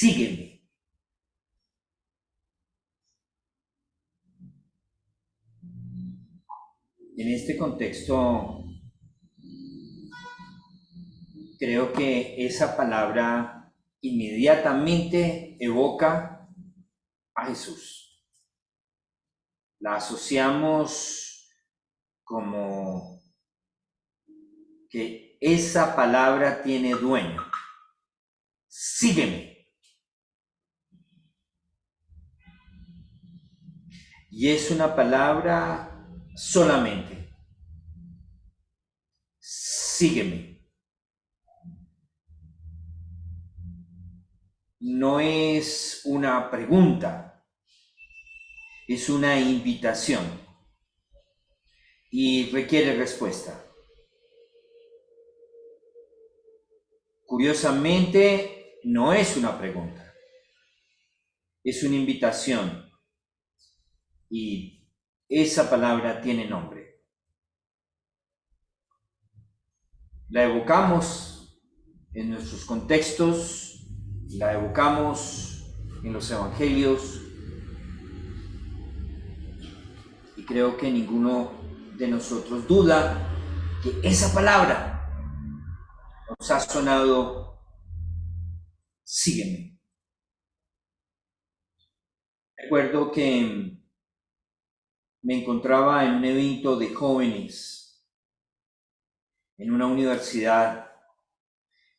sígueme. En este contexto, creo que esa palabra inmediatamente evoca a Jesús. La asociamos como que esa palabra tiene dueño. Sígueme. Y es una palabra solamente. Sígueme. No es una pregunta, es una invitación y requiere respuesta. Curiosamente, no es una pregunta, es una invitación y esa palabra tiene nombre. La evocamos en nuestros contextos, la evocamos en los evangelios y creo que ninguno de nosotros duda que esa palabra nos ha sonado: sígueme. Recuerdo que me encontraba en un evento de jóvenes en una universidad,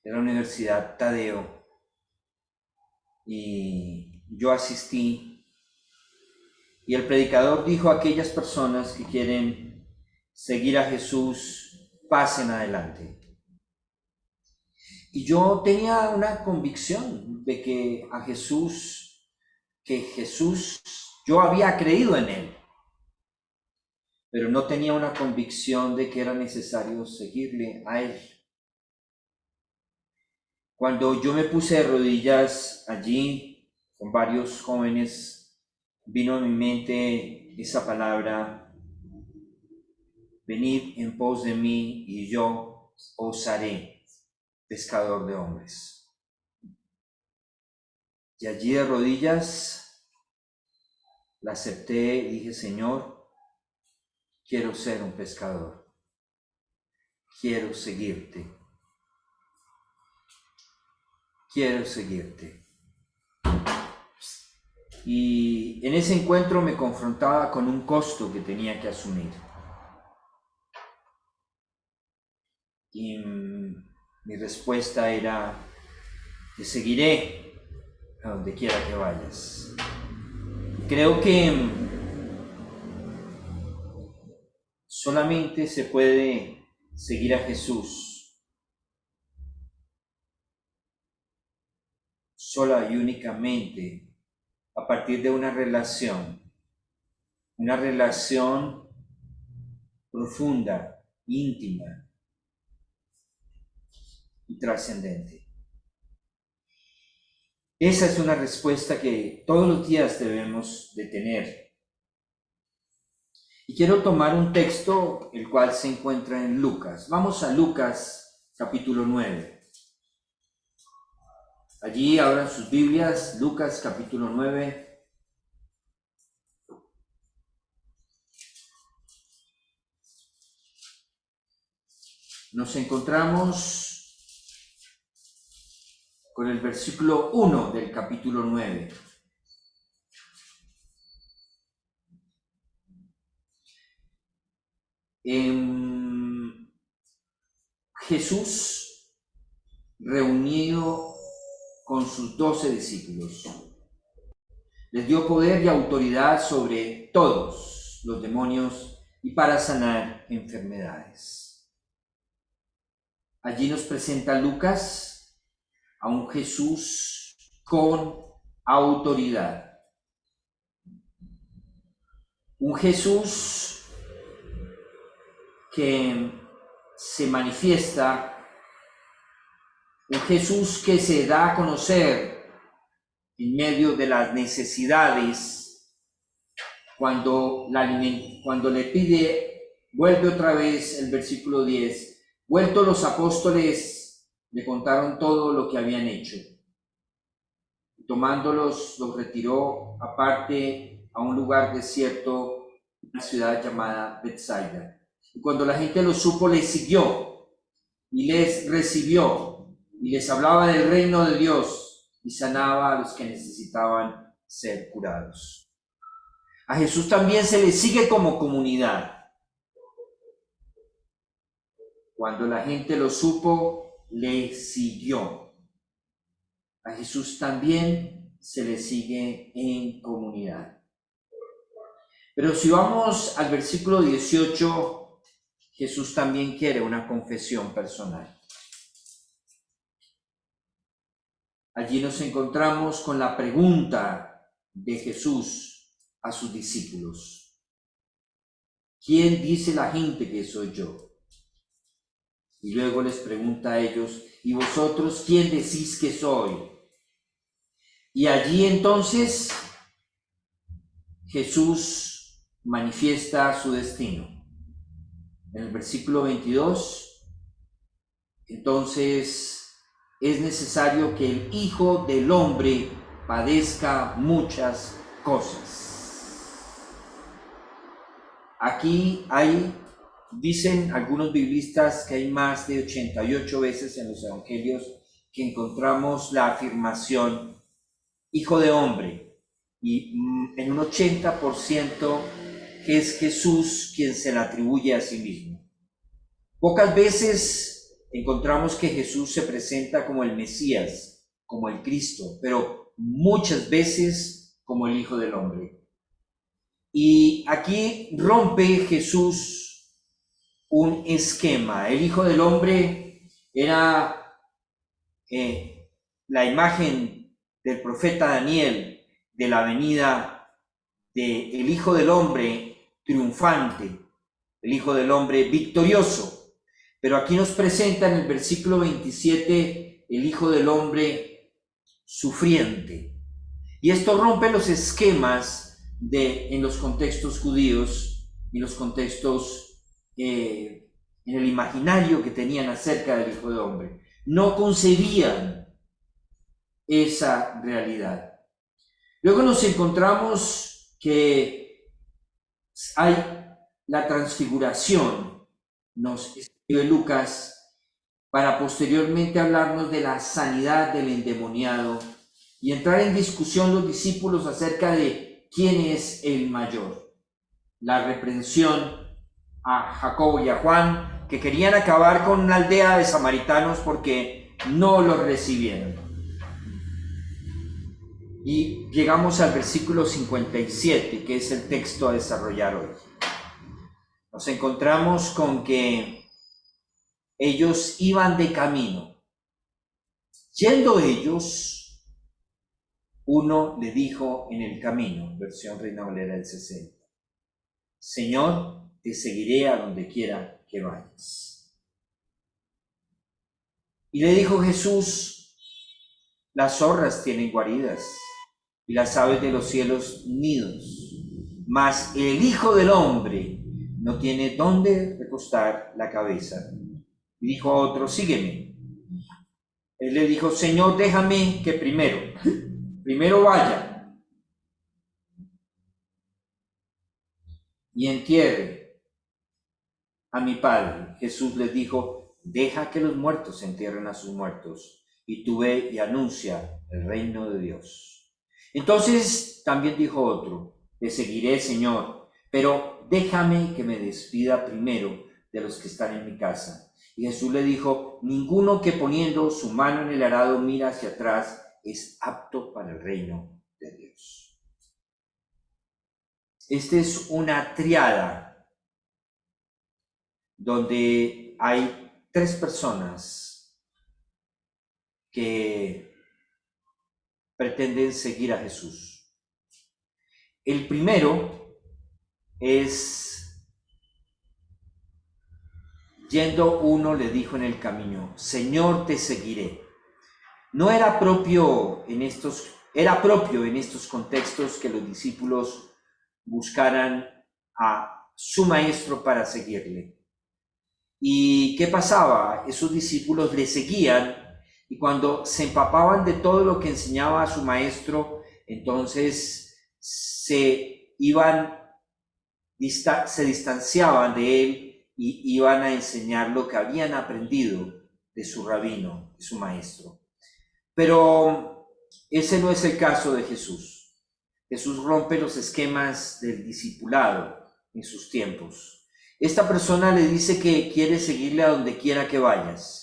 era la Universidad Tadeo, y yo asistí, y el predicador dijo a aquellas personas que quieren seguir a Jesús, pasen adelante. Y yo tenía una convicción de que yo había creído en él, pero no tenía una convicción de que era necesario seguirle a él. Cuando yo me puse de rodillas allí con varios jóvenes, vino a mi mente esa palabra: venid en pos de mí y yo os haré pescador de hombres. Y allí de rodillas la acepté, dije: Señor, quiero ser un pescador, quiero seguirte, quiero seguirte. Y en ese encuentro me confrontaba con un costo que tenía que asumir. Y mi respuesta era: te seguiré a donde quiera que vayas. Creo que solamente se puede seguir a Jesús sola y únicamente a partir de una relación profunda, íntima y trascendente. Esa es una respuesta que todos los días debemos de tener. Y quiero tomar un texto, el cual se encuentra en Lucas. Vamos a Lucas, capítulo 9. Allí abran sus Biblias, Lucas, capítulo 9. Nos encontramos con el versículo 1 del capítulo 9. Jesús reunido con sus 12 discípulos les dio poder y autoridad sobre todos los demonios y para sanar enfermedades. Allí nos presenta Lucas a un Jesús con autoridad. Un Jesús que se manifiesta, un Jesús que se da a conocer en medio de las necesidades, cuando le pide, vuelve otra vez el versículo 10, vueltos los apóstoles le contaron todo lo que habían hecho. Tomándolos, los retiró aparte a un lugar desierto, una ciudad llamada Betsaida. Y cuando la gente lo supo, les siguió y les recibió y les hablaba del reino de Dios y sanaba a los que necesitaban ser curados. A Jesús también se le sigue como comunidad. Cuando la gente lo supo, le siguió. A Jesús también se le sigue en comunidad. Pero si vamos al versículo 18, Jesús también quiere una confesión personal. Allí nos encontramos con la pregunta de Jesús a sus discípulos. ¿Quién dice la gente que soy yo? Y luego les pregunta a ellos, ¿y vosotros quién decís que soy? Y allí entonces Jesús manifiesta su destino. En el versículo 22, entonces es necesario que el Hijo del Hombre padezca muchas cosas. Aquí dicen algunos biblistas que hay más de 88 veces en los evangelios que encontramos la afirmación Hijo de Hombre, y en un 80% es Jesús quien se la atribuye a sí mismo. Pocas veces encontramos que Jesús se presenta como el Mesías, como el Cristo, pero muchas veces como el Hijo del Hombre. Y aquí rompe Jesús un esquema. El Hijo del Hombre era la imagen del profeta Daniel de la venida del Hijo del Hombre triunfante, el Hijo del Hombre victorioso. Pero aquí nos presenta en el versículo 27 el Hijo del Hombre sufriente. Y esto rompe los esquemas en los contextos judíos y los contextos en el imaginario que tenían acerca del Hijo del Hombre. No concebían esa realidad. Luego nos encontramos que hay la transfiguración, nos escribe Lucas, para posteriormente hablarnos de la sanidad del endemoniado y entrar en discusión los discípulos acerca de quién es el mayor. La reprensión a Jacobo y a Juan, que querían acabar con una aldea de samaritanos porque no los recibieron. Y llegamos al versículo 57, que es el texto a desarrollar hoy. Nos encontramos con que ellos iban de camino. Yendo ellos, uno le dijo en el camino, versión Reina Valera del 60, Señor, te seguiré a donde quiera que vayas. Y le dijo Jesús, las zorras tienen guaridas y las aves de los cielos nidos, mas el Hijo del Hombre no tiene dónde recostar la cabeza. Y dijo a otro, sígueme. Él le dijo, Señor, déjame que primero vaya y entierre a mi Padre. Jesús les dijo, deja que los muertos entierren a sus muertos, y tú ve y anuncia el reino de Dios. Entonces también dijo otro, te seguiré, Señor, pero déjame que me despida primero de los que están en mi casa. Y Jesús le dijo, ninguno que poniendo su mano en el arado mira hacia atrás es apto para el reino de Dios. Esta es una triada donde hay 3 personas que pretenden seguir a Jesús. El primero es, yendo uno le dijo en el camino, Señor, te seguiré. No era propio en estos contextos que los discípulos buscaran a su maestro para seguirle. ¿Y qué pasaba? Esos discípulos le seguían Y cuando se empapaban de todo lo que enseñaba su maestro, entonces se distanciaban de él y iban a enseñar lo que habían aprendido de su rabino, de su maestro. Pero ese no es el caso de Jesús. Jesús rompe los esquemas del discipulado en sus tiempos. Esta persona le dice que quiere seguirle a donde quiera que vayas.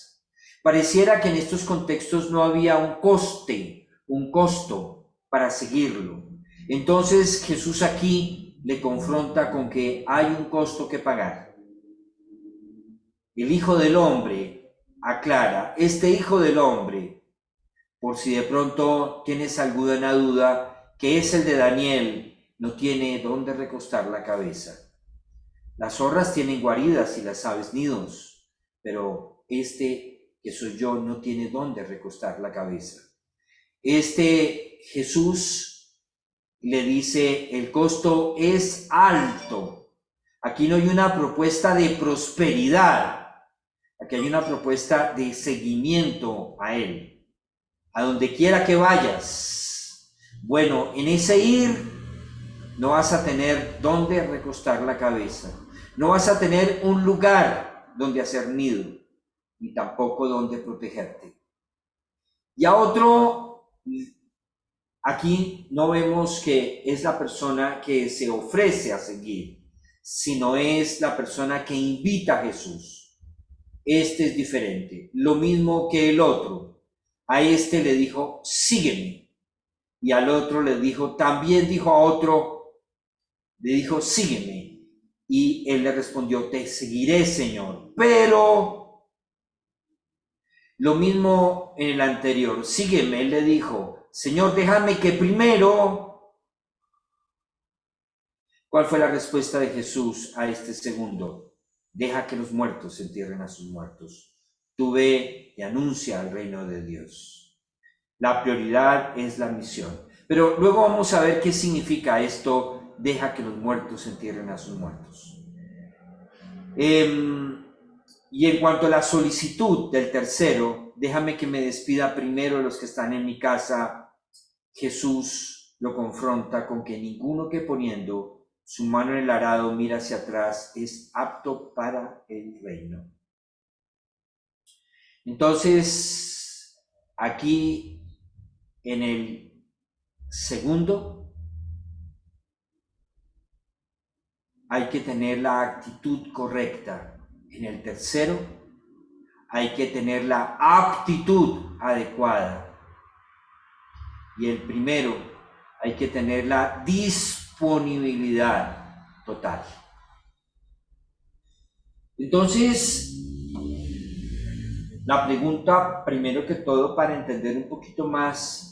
Pareciera que en estos contextos no había un costo para seguirlo. Entonces Jesús aquí le confronta con que hay un costo que pagar. El Hijo del Hombre aclara, este Hijo del Hombre, por si de pronto tienes alguna duda, que es el de Daniel, no tiene dónde recostar la cabeza. Las zorras tienen guaridas y las aves nidos, pero este que soy yo no tiene dónde recostar la cabeza. Este Jesús le dice, el costo es alto. Aquí no hay una propuesta de prosperidad, aquí hay una propuesta de seguimiento a Él. A donde quiera que vayas. Bueno, en ese ir no vas a tener dónde recostar la cabeza. No vas a tener un lugar donde hacer nido, ni tampoco donde protegerte. Y a otro, aquí no vemos que es la persona que se ofrece a seguir, sino es la persona que invita a Jesús. Este es diferente, lo mismo que el otro. A este le dijo, sígueme. Y al otro le dijo, también dijo a otro, le dijo, sígueme. Y él le respondió, te seguiré, Señor. Pero lo mismo en el anterior, sígueme. Él le dijo, Señor, déjame que primero. ¿Cuál fue la respuesta de Jesús a este segundo? Deja que los muertos entierren a sus muertos. Tú ve y anuncia el reino de Dios. La prioridad es la misión. Pero luego vamos a ver qué significa esto, deja que los muertos entierren a sus muertos. Y en cuanto a la solicitud del tercero, déjame que me despida primero de los que están en mi casa. Jesús lo confronta con que ninguno que poniendo su mano en el arado mira hacia atrás es apto para el reino. Entonces, aquí en el segundo, hay que tener la actitud correcta. En el tercero, hay que tener la aptitud adecuada. Y el primero, hay que tener la disponibilidad total. Entonces, la pregunta, primero que todo, para entender un poquito más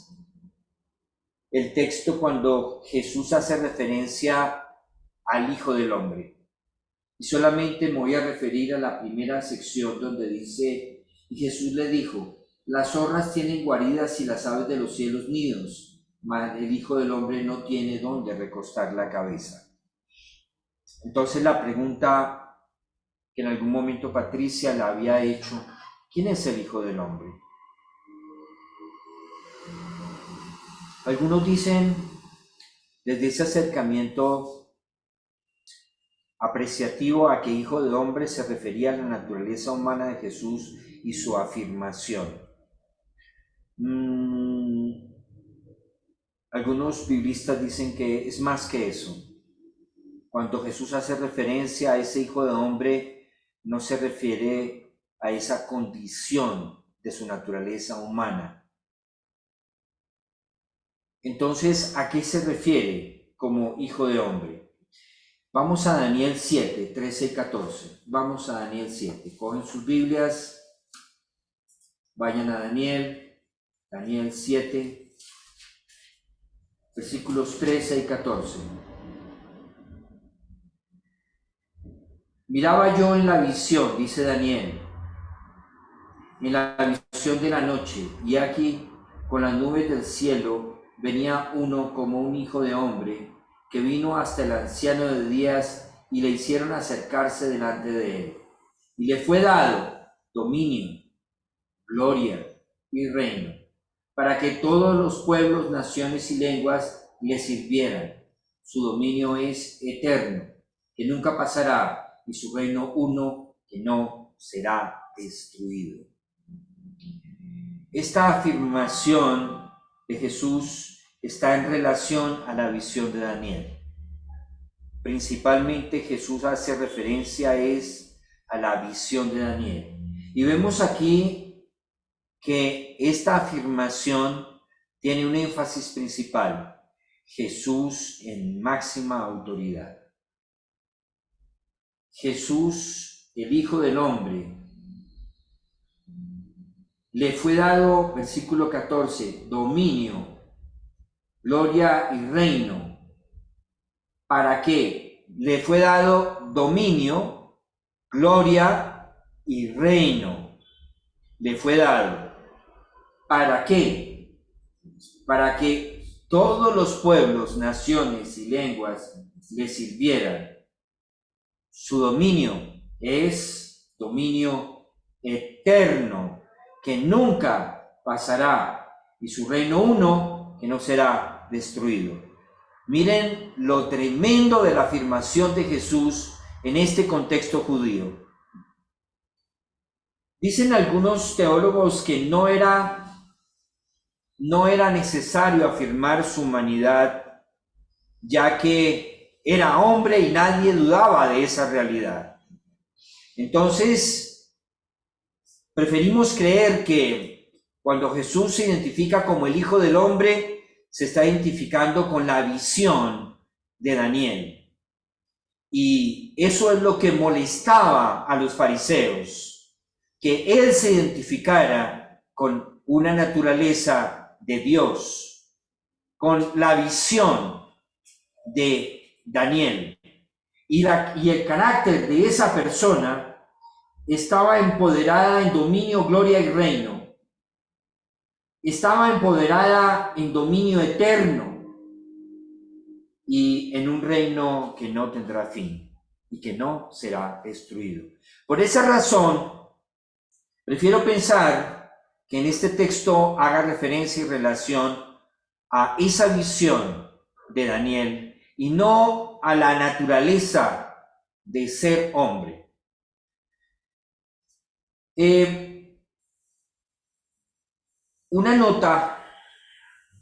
el texto cuando Jesús hace referencia al Hijo del Hombre. Y solamente me voy a referir a la primera sección donde dice, y Jesús le dijo, las zorras tienen guaridas y las aves de los cielos nidos, mas el Hijo del Hombre no tiene dónde recostar la cabeza. Entonces la pregunta que en algún momento Patricia la había hecho, ¿quién es el Hijo del Hombre? Algunos dicen, desde ese acercamiento apreciativo a que Hijo del Hombre se refería a la naturaleza humana de Jesús y su afirmación. Algunos biblistas dicen que es más que eso. Cuando Jesús hace referencia a ese Hijo del Hombre, no se refiere a esa condición de su naturaleza humana. Entonces, ¿a qué se refiere como Hijo de Hombre? Vamos a Daniel 7, 13 y 14. Vamos a Daniel 7. Cogen sus Biblias, vayan a Daniel 7, versículos 13 y 14. Miraba yo en la visión, dice Daniel, en la visión de la noche, y aquí, con las nubes del cielo, venía uno como un hijo de hombre, que vino hasta el anciano de días y le hicieron acercarse delante de él. Y le fue dado dominio, gloria, y reino, para que todos los pueblos, naciones y lenguas le sirvieran. Su dominio es eterno, que nunca pasará, y su reino uno, que no será destruido. Esta afirmación de Jesús está en relación a la visión de Daniel. Principalmente Jesús hace referencia a la visión de Daniel. Y vemos aquí que esta afirmación tiene un énfasis principal: Jesús en máxima autoridad. Jesús, el Hijo del Hombre, le fue dado, versículo 14, dominio, gloria y reino. ¿Para qué? Le fue dado dominio, gloria y reino. Le fue dado. ¿Para qué? Para que todos los pueblos, naciones y lenguas le sirvieran. Su dominio es dominio eterno, que nunca pasará, y su reino uno, que no será destruido. Miren lo tremendo de la afirmación de Jesús en este contexto judío. Dicen algunos teólogos que no era necesario afirmar su humanidad, ya que era hombre y nadie dudaba de esa realidad. Entonces, preferimos creer que cuando Jesús se identifica como el Hijo del Hombre, se está identificando con la visión de Daniel. Y eso es lo que molestaba a los fariseos, que él se identificara con una naturaleza de Dios, con la visión de Daniel. Y el carácter de esa persona estaba empoderada en dominio, gloria y reino. Estaba empoderada en dominio eterno y en un reino que no tendrá fin y que no será destruido. Por esa razón, prefiero pensar que en este texto haga referencia y relación a esa visión de Daniel y no a la naturaleza de ser hombre. Una nota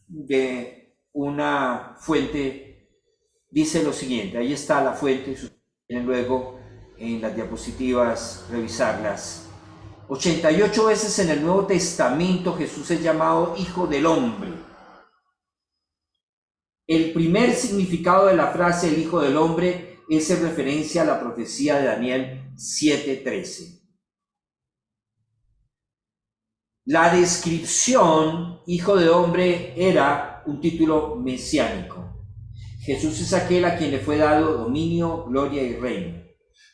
de una fuente dice lo siguiente, ahí está la fuente, quieren luego en las diapositivas revisarlas. 88 veces en el Nuevo Testamento Jesús es llamado Hijo del Hombre. El primer significado de la frase el Hijo del Hombre es en referencia a la profecía de Daniel 7:13. La descripción Hijo de Hombre era un título mesiánico. Jesús es aquel a quien le fue dado dominio, gloria y reino.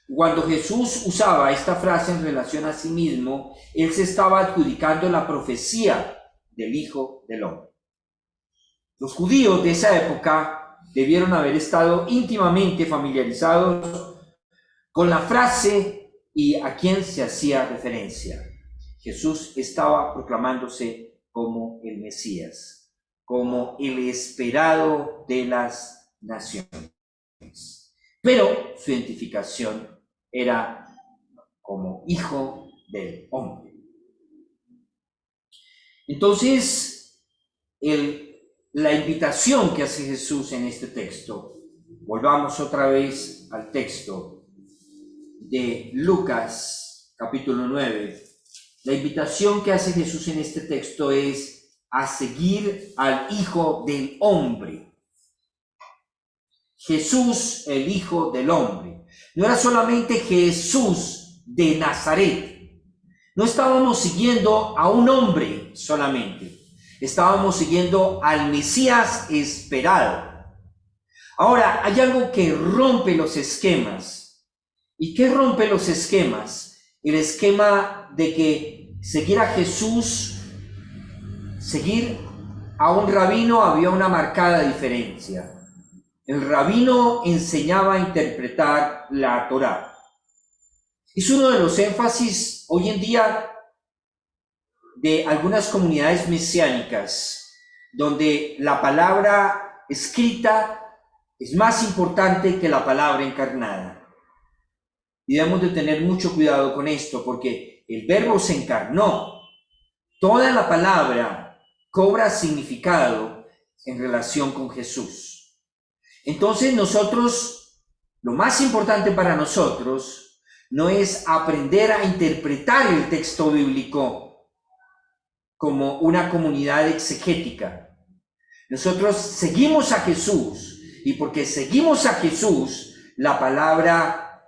Cuando Jesús usaba esta frase en relación a sí mismo, él se estaba adjudicando la profecía del Hijo del Hombre. Los judíos de esa época debieron haber estado íntimamente familiarizados con la frase y a quién se hacía referencia. Jesús estaba proclamándose como el Mesías, como el esperado de las naciones. Pero su identificación era como Hijo del Hombre. Entonces, la invitación que hace Jesús en este texto, volvamos otra vez al texto de Lucas, capítulo 9. La invitación que hace Jesús en este texto es a seguir al Hijo del Hombre. Jesús, el Hijo del Hombre. No era solamente Jesús de Nazaret. No estábamos siguiendo a un hombre solamente. Estábamos siguiendo al Mesías esperado. Ahora, hay algo que rompe los esquemas. ¿Y qué rompe los esquemas? El esquema de que seguir a Jesús, seguir a un rabino, había una marcada diferencia. El rabino enseñaba a interpretar la Torá. Es uno de los énfasis hoy en día de algunas comunidades mesiánicas donde la palabra escrita es más importante que la palabra encarnada. Y debemos de tener mucho cuidado con esto, porque el verbo se encarnó. Toda la palabra cobra significado en relación con Jesús. Entonces nosotros, lo más importante para nosotros no es aprender a interpretar el texto bíblico como una comunidad exegética. Nosotros seguimos a Jesús, y porque seguimos a Jesús, la palabra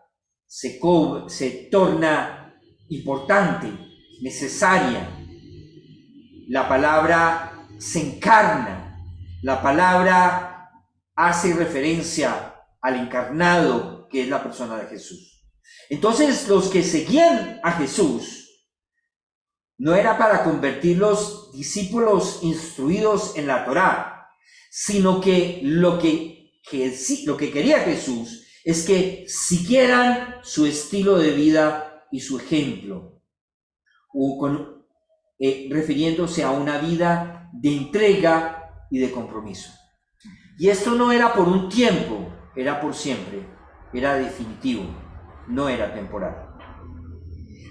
se torna importante, necesaria. La palabra se encarna, la palabra hace referencia al encarnado que es la persona de Jesús. Entonces, los que seguían a Jesús no era para convertirlos discípulos instruidos en la Torá, sino que lo que quería Jesús es que siguieran su estilo de vida y su ejemplo, refiriéndose a una vida de entrega y de compromiso. Y esto no era por un tiempo, era por siempre, era definitivo, no era temporal.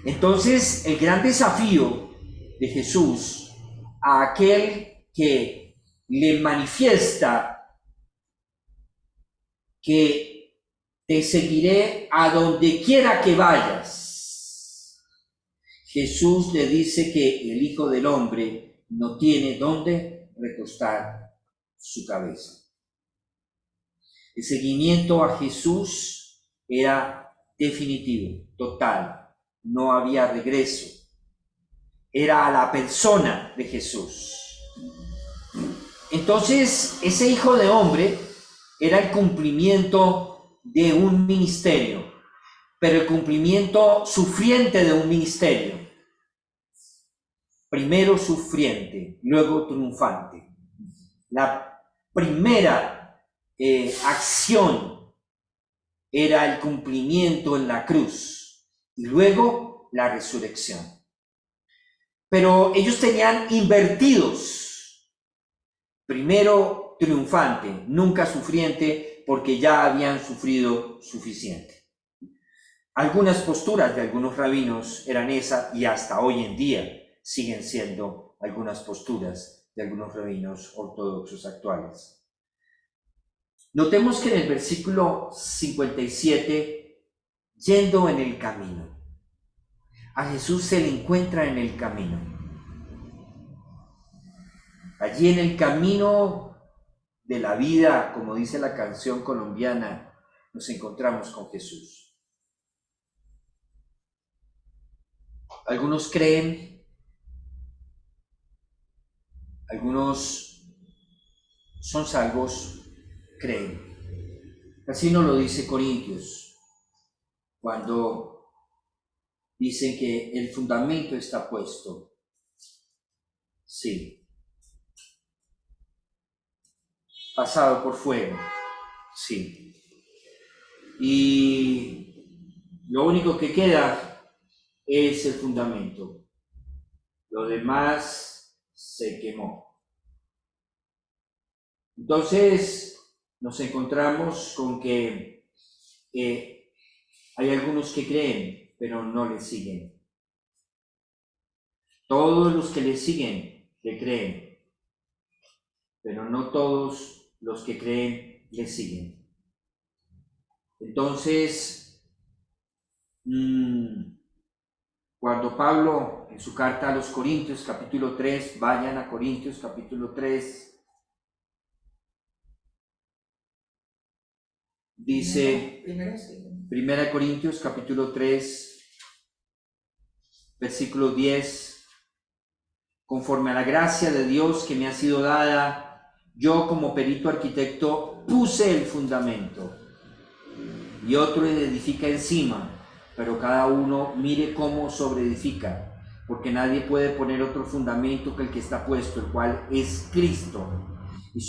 Entonces, el gran desafío de Jesús a aquel que le manifiesta que te seguiré a donde quiera que vayas, Jesús le dice que el Hijo del Hombre no tiene dónde recostar su cabeza. El seguimiento a Jesús era definitivo, total. No había regreso. Era a la persona de Jesús. Entonces, ese Hijo de Hombre era el cumplimiento de un ministerio, pero el cumplimiento sufriente de un ministerio. Primero sufriente, luego triunfante. La primera acción era el cumplimiento en la cruz y luego la resurrección. Pero ellos tenían invertidos. Primero triunfante, nunca sufriente, porque ya habían sufrido suficiente. Algunas posturas de algunos rabinos eran esa, y hasta hoy en día siguen siendo algunas posturas de algunos rabinos ortodoxos actuales. Notemos que en el versículo 57, yendo en el camino, a Jesús se le encuentra en el camino. Allí en el camino de la vida, como dice la canción colombiana, nos encontramos con Jesús. Algunos creen, algunos son salvos, creen. Así nos lo dice Corintios, cuando dicen que el fundamento está puesto. Sí. Pasado por fuego. Sí. Y lo único que queda es el fundamento. Lo demás se quemó. Entonces nos encontramos con que hay algunos que creen, pero no le siguen. Todos los que le siguen le creen, pero no todos los que creen le siguen. Entonces, cuando Pablo en su carta a los Corintios capítulo 3, vayan a Corintios capítulo 3, dice, Primera Corintios capítulo 3, versículo 10, conforme a la gracia de Dios que me ha sido dada, yo como perito arquitecto puse el fundamento y otro edifica encima, pero cada uno mire cómo sobreedifica, porque nadie puede poner otro fundamento que el que está puesto, el cual es Cristo. Y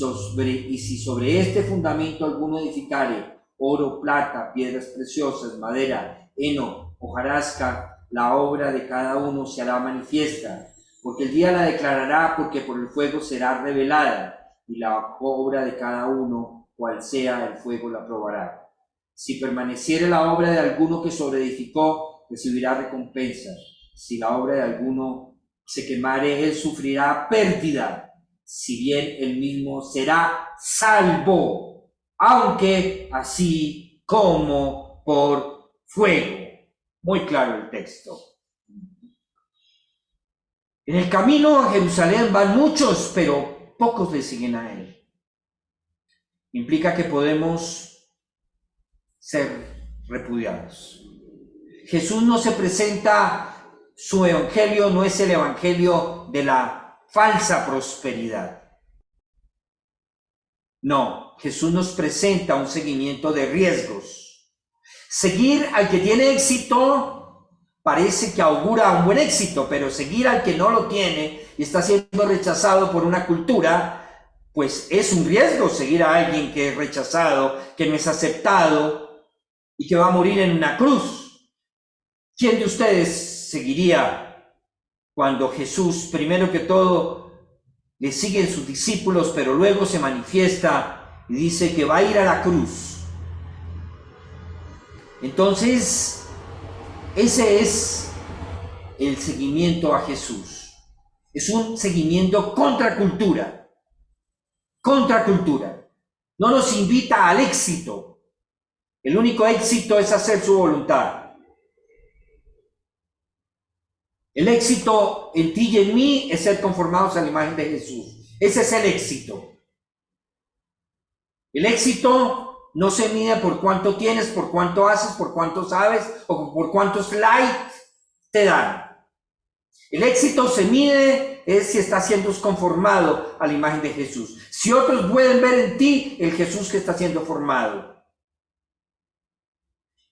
si sobre este fundamento alguno edificare oro, plata, piedras preciosas, madera, heno, hojarasca, la obra de cada uno se hará manifiesta, porque el día la declarará, porque por el fuego será revelada, y la obra de cada uno, cual sea el fuego, la probará. Si permaneciere la obra de alguno que sobreedificó, recibirá recompensa. Si la obra de alguno se quemare, él sufrirá pérdida, si bien él mismo será salvo, aunque así como por fuego. Muy claro el texto. En el camino a Jerusalén van muchos, pero pocos le siguen a él. Implica que podemos ser repudiados. Jesús no se presenta, su evangelio no es el evangelio de la falsa prosperidad. No, Jesús nos presenta un seguimiento de riesgos. Seguir al que tiene éxito parece que augura un buen éxito, pero seguir al que no lo tiene y está siendo rechazado por una cultura, pues es un riesgo seguir a alguien que es rechazado, que no es aceptado y que va a morir en una cruz. ¿Quién de ustedes seguiría cuando Jesús, primero que todo, le siguen sus discípulos, pero luego se manifiesta y dice que va a ir a la cruz? Entonces, ese es el seguimiento a Jesús. Es un seguimiento contra cultura. Contra cultura. No nos invita al éxito. El único éxito es hacer su voluntad. El éxito en ti y en mí es ser conformados a la imagen de Jesús. Ese es el éxito. El éxito no se mide por cuánto tienes, por cuánto haces, por cuánto sabes o por cuántos likes te dan. El éxito se mide es si estás siendo conformado a la imagen de Jesús. Si otros pueden ver en ti el Jesús que está siendo formado.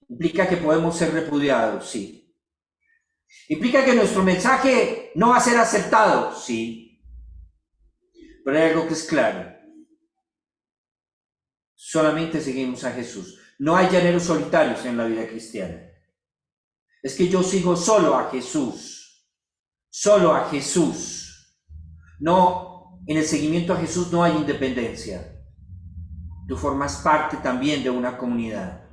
¿Implica que podemos ser repudiados? Sí. ¿Implica que nuestro mensaje no va a ser aceptado? Sí. Pero hay algo que es claro. Solamente seguimos a Jesús. No hay llaneros solitarios en la vida cristiana. Es que yo sigo solo a Jesús. Solo a Jesús. No, en el seguimiento a Jesús no hay independencia. Tú formas parte también de una comunidad.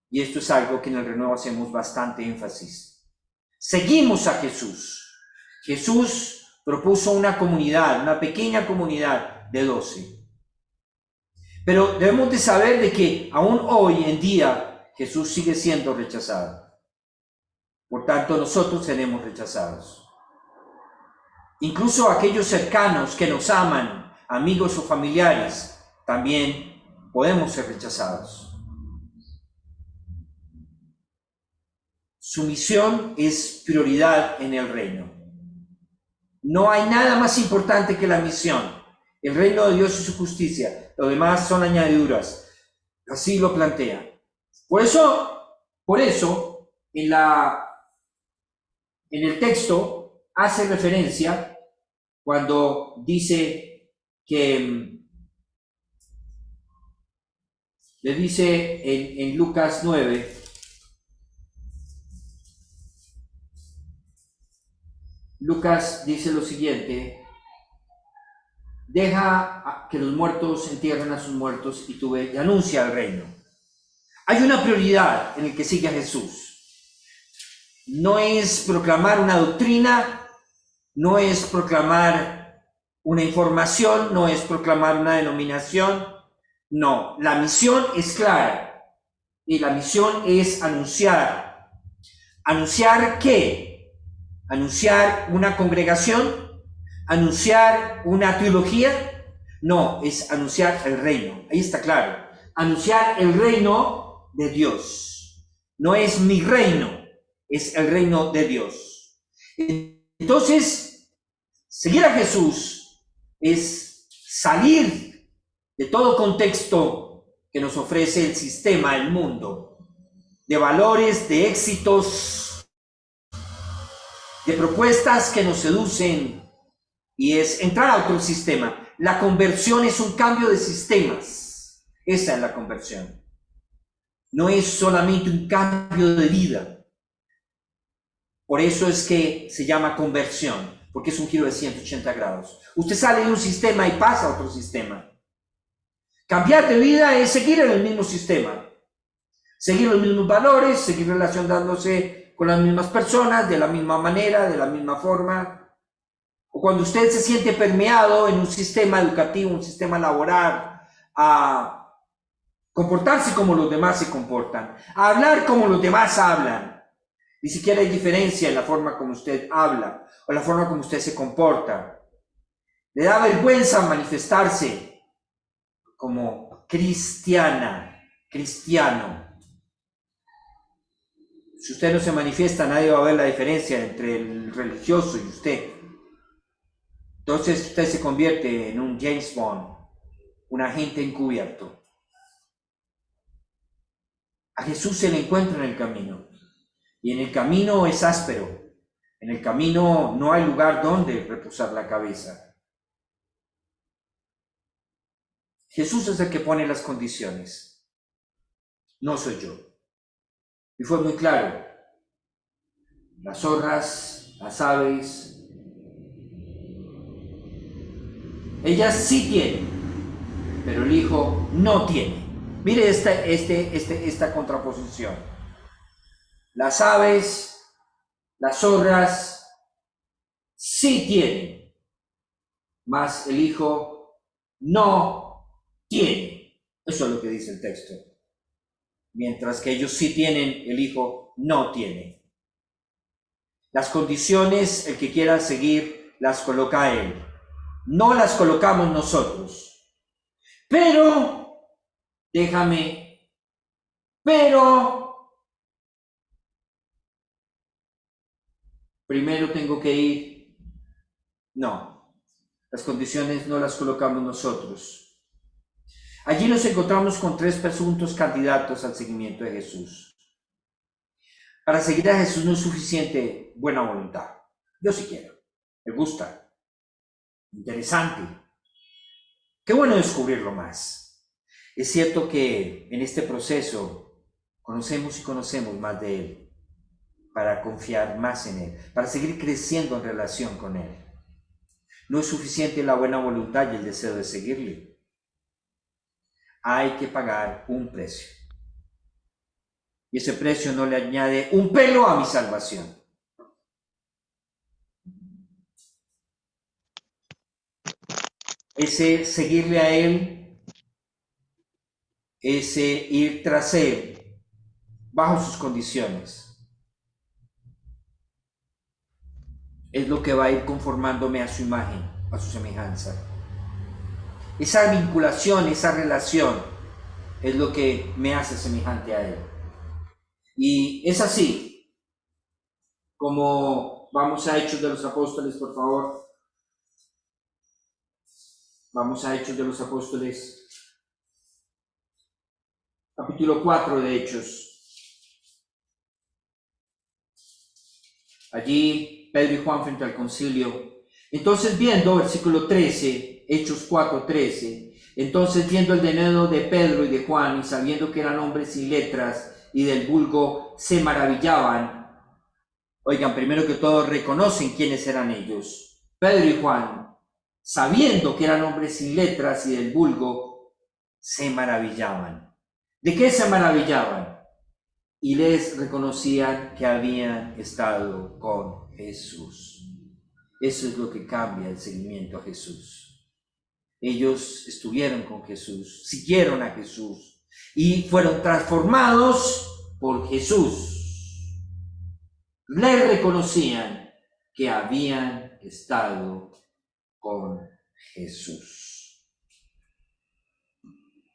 Y esto es algo que en el Renuevo hacemos bastante énfasis. Seguimos a Jesús. Jesús propuso una comunidad, una pequeña comunidad de 12. Pero debemos de saber de que aún hoy en día Jesús sigue siendo rechazado. Por tanto, nosotros seremos rechazados. Incluso aquellos cercanos que nos aman, amigos o familiares, también podemos ser rechazados. Su misión es prioridad en el reino. No hay nada más importante que la misión. El reino de Dios y su justicia. Lo demás son añadiduras. Así lo plantea. Por eso, en el texto hace referencia cuando dice que le dice en Lucas 9, Lucas dice lo siguiente: deja que los muertos entierren a sus muertos y tú ve y anuncia el reino. Hay una prioridad en el que sigue a Jesús. No es proclamar una doctrina, no es proclamar una información, no es proclamar una denominación. No, la misión es clara y la misión es anunciar. ¿Anunciar qué? ¿Anunciar una congregación? ¿Anunciar una teología? No, es anunciar el reino. Ahí está claro. Anunciar el reino de Dios. No es mi reino, es el reino de Dios. Entonces, seguir a Jesús es salir de todo contexto que nos ofrece el sistema, el mundo, de valores, de éxitos, de propuestas que nos seducen, y es entrar a otro sistema. La conversión es un cambio de sistemas. Esa es la conversión. No es solamente un cambio de vida. Por eso es que se llama conversión, porque es un giro de 180 grados. Usted sale de un sistema y pasa a otro sistema. Cambiar de vida es seguir en el mismo sistema, seguir los mismos valores, seguir relacionándose con las mismas personas, de la misma manera, de la misma forma. O cuando usted se siente permeado en un sistema educativo, un sistema laboral, a comportarse como los demás se comportan, a hablar como los demás hablan. Ni siquiera hay diferencia en la forma como usted habla o la forma como usted se comporta. Le da vergüenza manifestarse como cristiano. Si usted no se manifiesta, nadie va a ver la diferencia entre el religioso y usted. Entonces usted se convierte en un James Bond, un agente encubierto. A Jesús se le encuentra en el camino. Y en el camino es áspero. En el camino no hay lugar donde reposar la cabeza. Jesús es el que pone las condiciones. No soy yo. Y fue muy claro. Las zorras, las aves, ellas sí tienen, pero el Hijo no tiene. Mire esta contraposición. Las aves, las zorras sí tienen, mas el Hijo no tiene. Eso es lo que dice el texto. Mientras que ellos sí tienen, el Hijo no tiene. Las condiciones, el que quiera seguir, las coloca Él. No las colocamos nosotros. Pero primero tengo que ir. No, las condiciones no las colocamos nosotros. Allí nos encontramos con 3 presuntos candidatos al seguimiento de Jesús. Para seguir a Jesús no es suficiente buena voluntad. Yo sí quiero, me gusta, interesante. Qué bueno descubrirlo más. Es cierto que en este proceso conocemos y conocemos más de Él, para confiar más en Él, para seguir creciendo en relación con Él. No es suficiente la buena voluntad y el deseo de seguirle. Hay que pagar un precio. Y ese precio no le añade un pelo a mi salvación. Ese seguirle a Él, ese ir tras Él, bajo sus condiciones, es lo que va a ir conformándome a su imagen, a su semejanza. Esa vinculación, esa relación, es lo que me hace semejante a Él. Y es así, como vamos a Hechos de los Apóstoles, por favor. Vamos a Hechos de los Apóstoles, capítulo 4 de Hechos. Allí Pedro y Juan frente al concilio. Entonces viendo, versículo 13, Hechos 4:13, entonces viendo el denuedo de Pedro y de Juan, y sabiendo que eran hombres sin letras y del vulgo, se maravillaban. Oigan, primero que todo reconocen quiénes eran ellos. Pedro y Juan, sabiendo que eran hombres sin letras y del vulgo, se maravillaban. ¿De qué se maravillaban? Y les reconocían que habían estado con Jesús. Eso es lo que cambia el seguimiento a Jesús. Ellos estuvieron con Jesús, siguieron a Jesús y fueron transformados por Jesús. Le reconocían que habían estado con Jesús.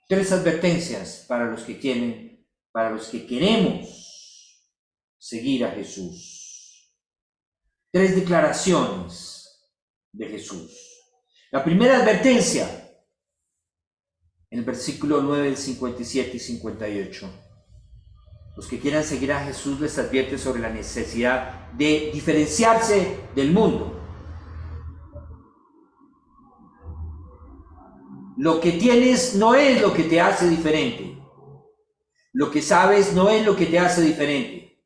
3 advertencias para los que quieren, para los que queremos seguir a Jesús. 3 declaraciones de Jesús. La primera advertencia, en el versículo 9, del 57 y 58. Los que quieran seguir a Jesús les advierte sobre la necesidad de diferenciarse del mundo. Lo que tienes no es lo que te hace diferente. Lo que sabes no es lo que te hace diferente.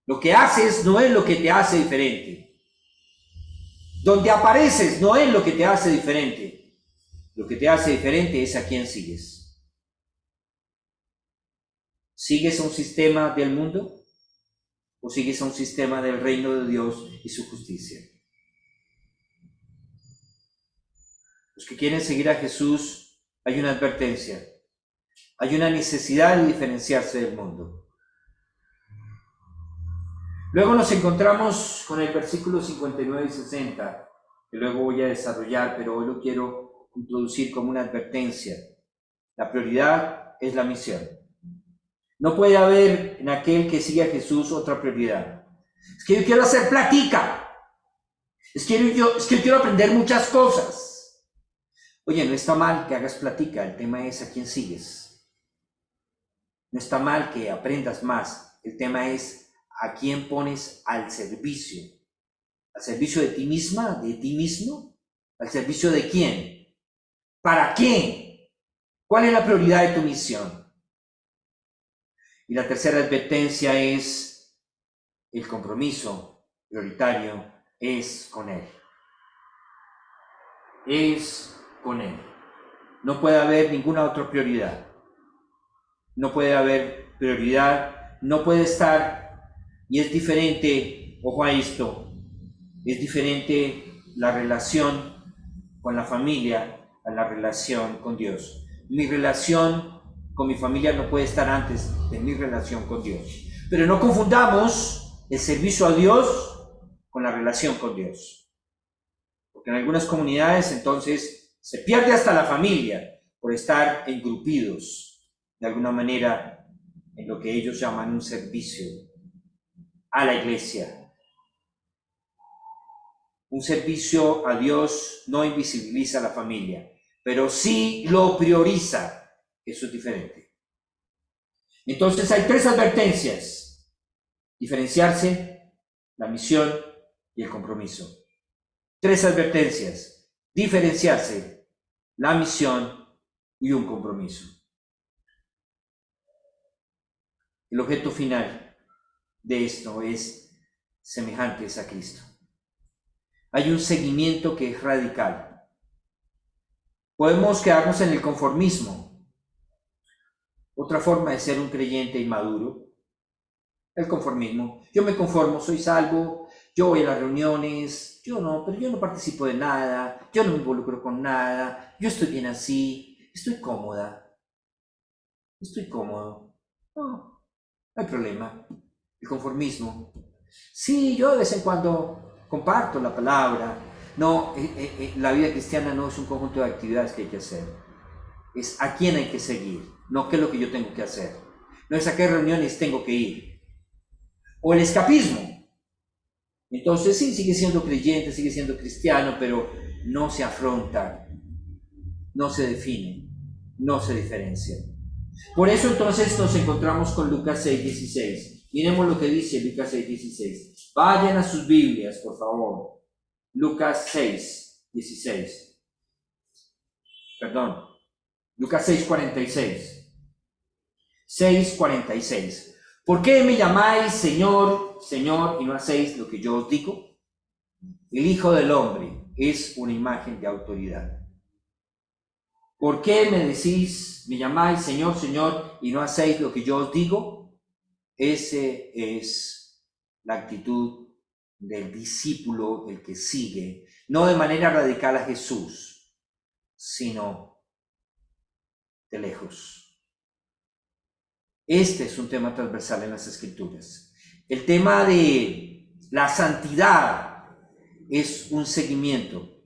Lo que haces no es lo que te hace diferente. Donde apareces no es lo que te hace diferente. Lo que te hace diferente es a quién sigues. ¿Sigues a un sistema del mundo o sigues a un sistema del reino de Dios y su justicia? Los que quieren seguir a Jesús, hay una advertencia. Hay una necesidad de diferenciarse del mundo. Luego nos encontramos con el versículo 59 y 60, que luego voy a desarrollar, pero hoy lo quiero introducir como una advertencia. La prioridad es la misión. No puede haber en aquel que sigue a Jesús otra prioridad. Es que yo quiero hacer plática. Es que yo quiero aprender muchas cosas. Oye, no está mal que hagas plática, el tema es a quién sigues. No está mal que aprendas más, el tema es a quién pones al servicio. ¿Al servicio de ti misma, de ti mismo? ¿Al servicio de quién? ¿Para qué? ¿Cuál es la prioridad de tu misión? Y la tercera advertencia es el compromiso prioritario es con Él. Es con Él. No puede haber ninguna otra prioridad. No puede haber prioridad, no puede estar, y es diferente, ojo a esto, es diferente la relación con la familia a la relación con Dios. Mi relación con mi familia no puede estar antes de mi relación con Dios. Pero no confundamos el servicio a Dios con la relación con Dios. Porque en algunas comunidades entonces se pierde hasta la familia por estar engrupidos de alguna manera en lo que ellos llaman un servicio a la iglesia. Un servicio a Dios no invisibiliza a la familia, pero sí lo prioriza. Eso es diferente. Entonces hay tres advertencias: diferenciarse, la misión y el compromiso. Tres advertencias: diferenciarse, la misión y un compromiso. El objeto final de esto es semejantes a Cristo. Hay un seguimiento que es radical. Podemos quedarnos en el conformismo. Otra forma de ser un creyente inmaduro, el conformismo. Yo me conformo, soy salvo, yo voy a las reuniones, pero yo no participo de nada, yo no me involucro con nada, yo estoy bien así, estoy cómoda, estoy cómodo. No hay problema. El conformismo. Sí, yo de vez en cuando comparto la palabra. No, la vida cristiana no es un conjunto de actividades que hay que hacer. Es a quién hay que seguir, no qué es lo que yo tengo que hacer. No es a qué reuniones tengo que ir. O el escapismo. Entonces sí, sigue siendo creyente, sigue siendo cristiano, pero no se afronta, no se define, no se diferencia. Por eso entonces nos encontramos con Lucas 6:16. Miremos lo que dice Lucas 6:16. Vayan a sus Biblias, por favor. Lucas 6:16. Perdón. Lucas 6:46. 6:46. ¿Por qué me llamáis Señor, Señor, y no hacéis lo que yo os digo? El Hijo del Hombre es una imagen de autoridad. ¿Por qué me decís, me llamáis Señor, Señor, y no hacéis lo que yo os digo? Ese es la actitud del discípulo, el que sigue, no de manera radical a Jesús, sino de lejos. Este es un tema transversal en las Escrituras. El tema de la santidad es un seguimiento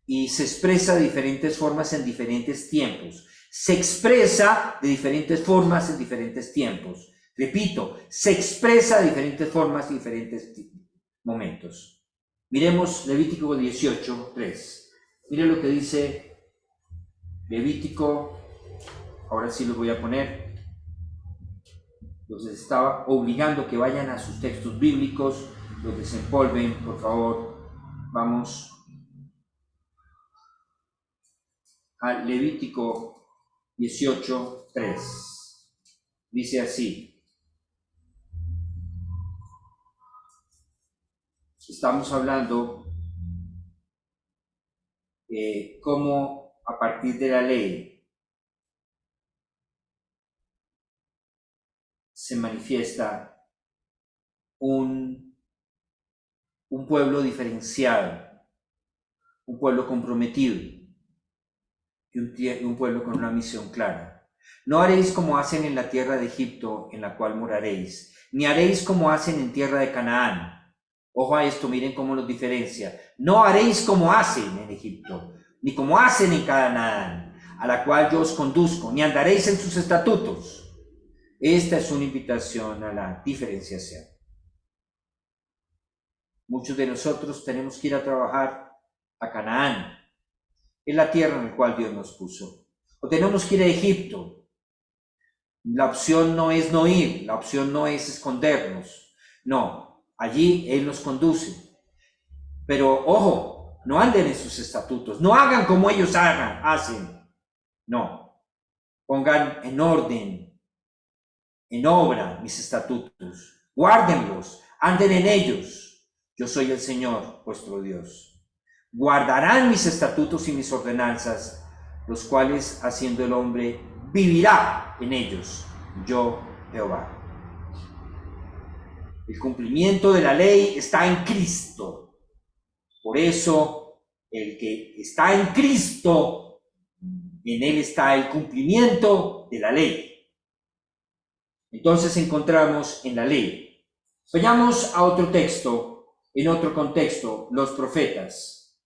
y se expresa de diferentes formas en diferentes tiempos. Se expresa de diferentes formas en diferentes tiempos. Repito, se expresa de diferentes formas en diferentes momentos. Miremos Levítico 18:3. Mire lo que dice Levítico. Ahora sí lo voy a poner. Los estaba obligando que vayan a sus textos bíblicos, los desempolven, por favor. Vamos a Levítico 18:3. Dice así: estamos hablando de cómo a partir de la ley se manifiesta un pueblo diferenciado, un pueblo comprometido y un pueblo con una misión clara. No haréis como hacen en la tierra de Egipto, en la cual moraréis, ni haréis como hacen en tierra de Canaán. Ojo a esto, miren cómo nos diferencia. No haréis como hacen en Egipto, ni como hacen en Canaán, a la cual yo os conduzco, ni andaréis en sus estatutos. Esta es una invitación a la diferenciación. Muchos de nosotros tenemos que ir a trabajar a Canaán, es la tierra en la cual Dios nos puso. O tenemos que ir a Egipto. La opción no es no ir, la opción no es escondernos. No, allí Él nos conduce. Pero ojo, no anden en sus estatutos, no hagan como ellos hacen. No, pongan en orden, en obra mis estatutos, guárdenlos, anden en ellos. Yo soy el Señor, vuestro Dios. Guardarán mis estatutos y mis ordenanzas, los cuales, haciendo el hombre, vivirá en ellos, yo, Jehová. El cumplimiento de la ley está en Cristo. Por eso, el que está en Cristo, en él está el cumplimiento de la ley. Entonces encontramos en la ley. Vayamos a otro texto, en otro contexto, los profetas.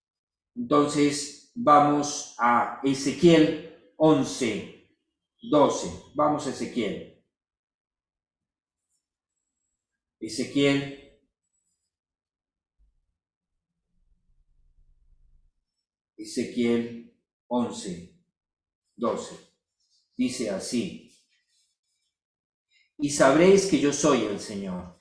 Entonces vamos a Ezequiel 11, 12. Vamos a Ezequiel. Ezequiel 11, 12. Dice así: y sabréis que yo soy el Señor,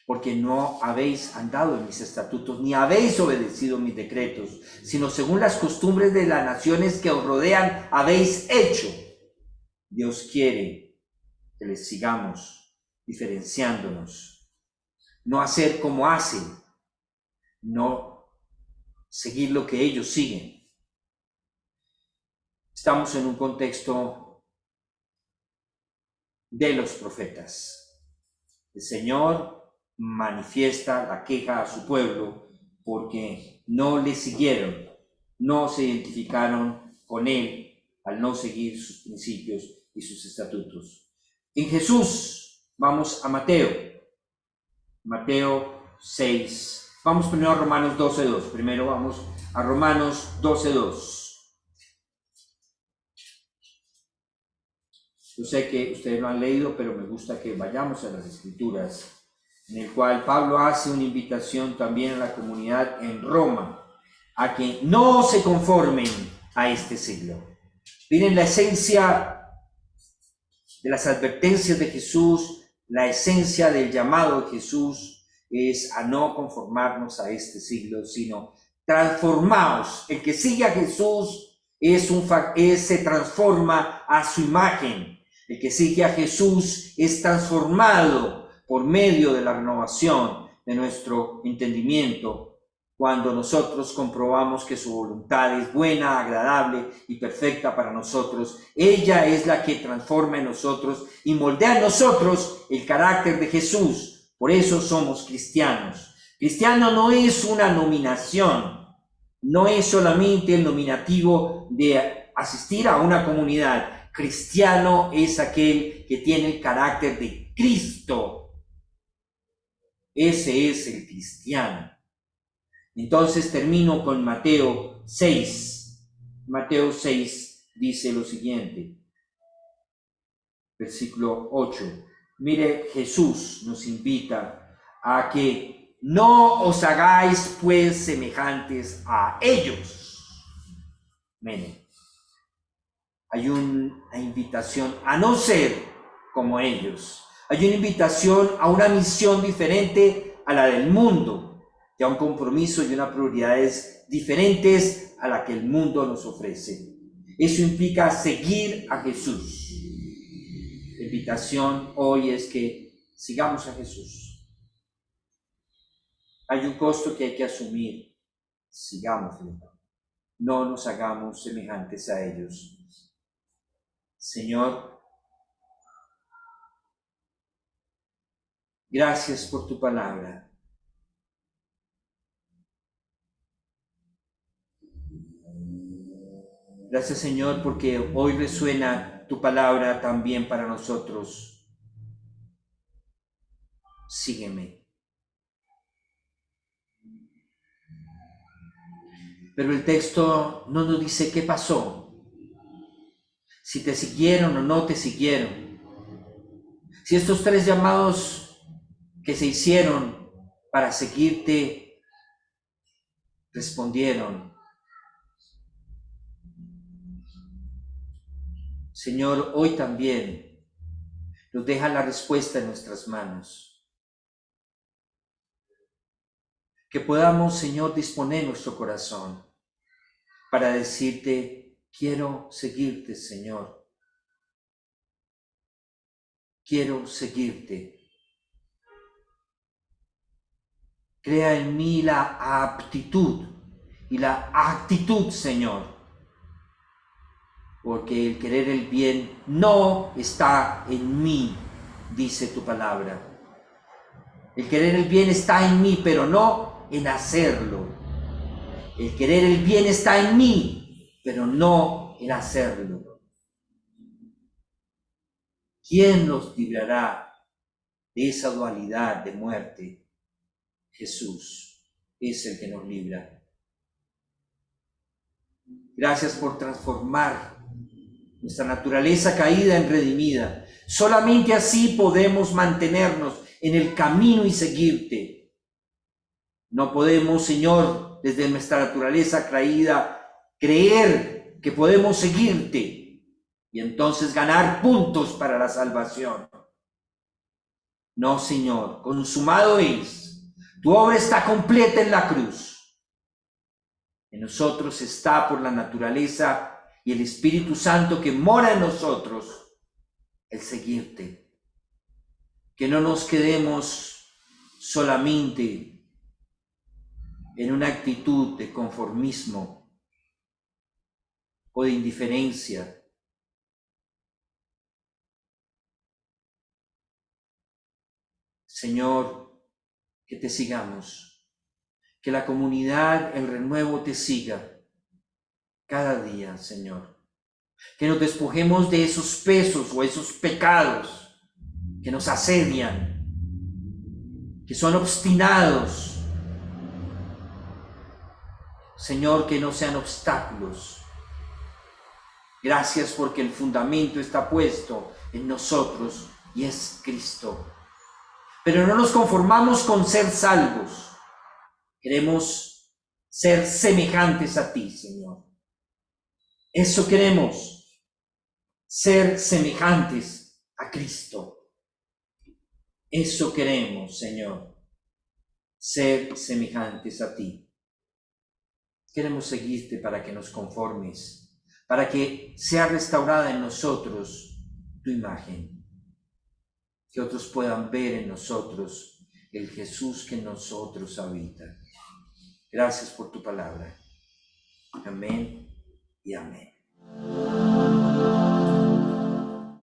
porque no habéis andado en mis estatutos, ni habéis obedecido mis decretos, sino según las costumbres de las naciones que os rodean habéis hecho. Dios quiere que les sigamos diferenciándonos, no hacer como hacen, no seguir lo que ellos siguen. Estamos en un contexto de los profetas. El Señor manifiesta la queja a su pueblo porque no le siguieron, no se identificaron con él al no seguir sus principios y sus estatutos. En Jesús, vamos a Mateo 6. Vamos primero a Romanos 12:2. Primero vamos a Romanos 12:2. Yo sé que ustedes lo han leído, pero me gusta que vayamos a las Escrituras, en el cual Pablo hace una invitación también a la comunidad en Roma, a que no se conformen a este siglo. Miren la esencia de las advertencias de Jesús, la esencia del llamado de Jesús es a no conformarnos a este siglo, sino transformaos. El que sigue a Jesús se transforma a su imagen. El que sigue a Jesús es transformado por medio de la renovación de nuestro entendimiento, cuando nosotros comprobamos que su voluntad es buena, agradable y perfecta para nosotros. Ella es la que transforma en nosotros y moldea en nosotros el carácter de Jesús. Por eso somos cristianos. Cristiano no es una nominación, no es solamente el nominativo de asistir a una comunidad. Cristiano es aquel que tiene el carácter de Cristo. Ese es el cristiano. Entonces termino con Mateo 6. Mateo 6 dice lo siguiente, versículo 8. Mire, Jesús nos invita a que no os hagáis pues semejantes a ellos. Miren, hay una invitación a no ser como ellos. Hay una invitación a una misión diferente a la del mundo, y a un compromiso y unas prioridades diferentes a la que el mundo nos ofrece. Eso implica seguir a Jesús. La invitación hoy es que sigamos a Jesús. Hay un costo que hay que asumir. Sigámoslo. No nos hagamos semejantes a ellos. Señor, gracias por tu palabra. Gracias, Señor, porque hoy resuena tu palabra también para nosotros. Sígueme. Pero el texto no nos dice qué pasó. Si te siguieron o no te siguieron. Si estos 3 llamados que se hicieron para seguirte respondieron. Señor, hoy también nos deja la respuesta en nuestras manos. Que podamos, Señor, disponer nuestro corazón para decirte, quiero seguirte, Señor. Quiero seguirte. Crea en mí la aptitud y la actitud, Señor. Porque el querer el bien no está en mí, dice tu palabra. El querer el bien está en mí, pero no en hacerlo. El querer el bien está en mí, pero no en hacerlo. ¿Quién nos librará de esa dualidad de muerte? Jesús es el que nos libra. Gracias por transformar nuestra naturaleza caída en redimida. Solamente así podemos mantenernos en el camino y seguirte. No podemos, Señor, desde nuestra naturaleza caída, creer que podemos seguirte y entonces ganar puntos para la salvación. No, Señor, consumado es. Tu obra está completa en la cruz. En nosotros está por la naturaleza y el Espíritu Santo que mora en nosotros, el seguirte. Que no nos quedemos solamente en una actitud de conformismo o de indiferencia. Señor, que te sigamos, que la comunidad, el renuevo te siga cada día, Señor. Que nos despojemos de esos pesos o esos pecados que nos asedian, que son obstinados. Señor, que no sean obstáculos. Gracias porque el fundamento está puesto en nosotros y es Cristo. Pero no nos conformamos con ser salvos. Queremos ser semejantes a ti, Señor. Eso queremos, ser semejantes a Cristo. Eso queremos, Señor, ser semejantes a ti. Queremos seguirte para que nos conformes, para que sea restaurada en nosotros tu imagen, que otros puedan ver en nosotros el Jesús que en nosotros habita. Gracias por tu palabra. Amén y amén.